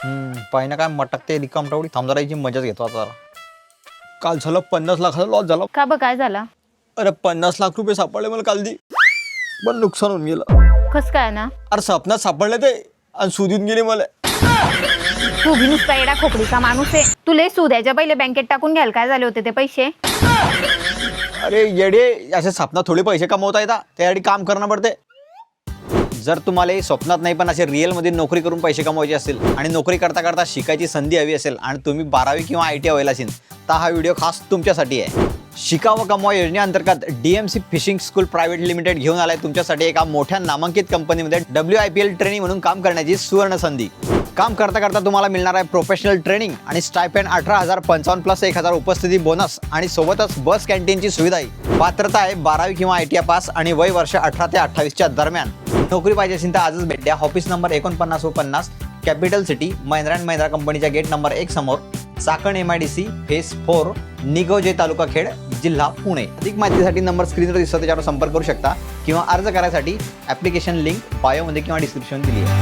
पाहिजे काय मटकते रिकाम टावडी थांबदाराची मजाच घेतो आता जरा. काल झालं 50 लाखाचा लॉस झाला. का बघ काय झाला? अरे 50 लाख रुपये सापडले मला काल दी, पण नुकसान होऊन गेलं. कस काय ना? अरे स्वप्नात सापडले ते आणि सुधीन गेले मला. तू बी नुसता एडा खोकडीचा माणूस आहे. तुला सुद्याच्या पहिले बँकेत टाकून घ्यायला काय झाले होते ते पैसे? अरे येडे, असे स्वप्नात थोडे पैसे कमवता येतात, त्यासाठी काम करणं पडते. जर तुम्हाला स्वप्नात नाही पण असे रिअलमध्ये नोकरी करून पैसे कमवायचे असतील आणि नोकरी करता करता शिकायची संधी हवी असेल आणि तुम्ही 12वी किंवा ITI व्हायला असेल तर हा व्हिडिओ खास तुमच्यासाठी आहे. शिका व कमवा योजनेअंतर्गत DMC fishing school private limited घेऊन आलाय तुमच्यासाठी एका मोठ्या नामांकित कंपनीमध्ये WIPL ट्रेनिंग म्हणून काम करण्याची सुवर्ण संधी. काम करता करता तुम्हाला मिळणार आहे प्रोफेशनल ट्रेनिंग आणि स्टायपेंड 18,055 प्लस 1,000 उपस्थिती बोनस आणि सोबतच बस कॅन्टीनची सुविधाही. पात्रता आहे 12वी किंवा ITI पास आणि वय वर्ष 18 ते 28च्या दरम्यान. नोकरी पाहिजे असेल तर आजच भेट द्या. Office number 4950 capital city Mahindra and Mahindra कंपनीच्या गेट नंबर 1 समोर, चाकण MIDC फेस 4 निगोजे तालुका खेड जिल्हा पुणे. अधिक माहितीसाठी नंबर स्क्रीनवर दिसतो त्याच्यावर संपर्क करू शकता किंवा अर्ज करायसाठी ॲप्लिकेशन लिंक बायोमध्ये किंवा डिस्क्रिप्शन दिली आहे.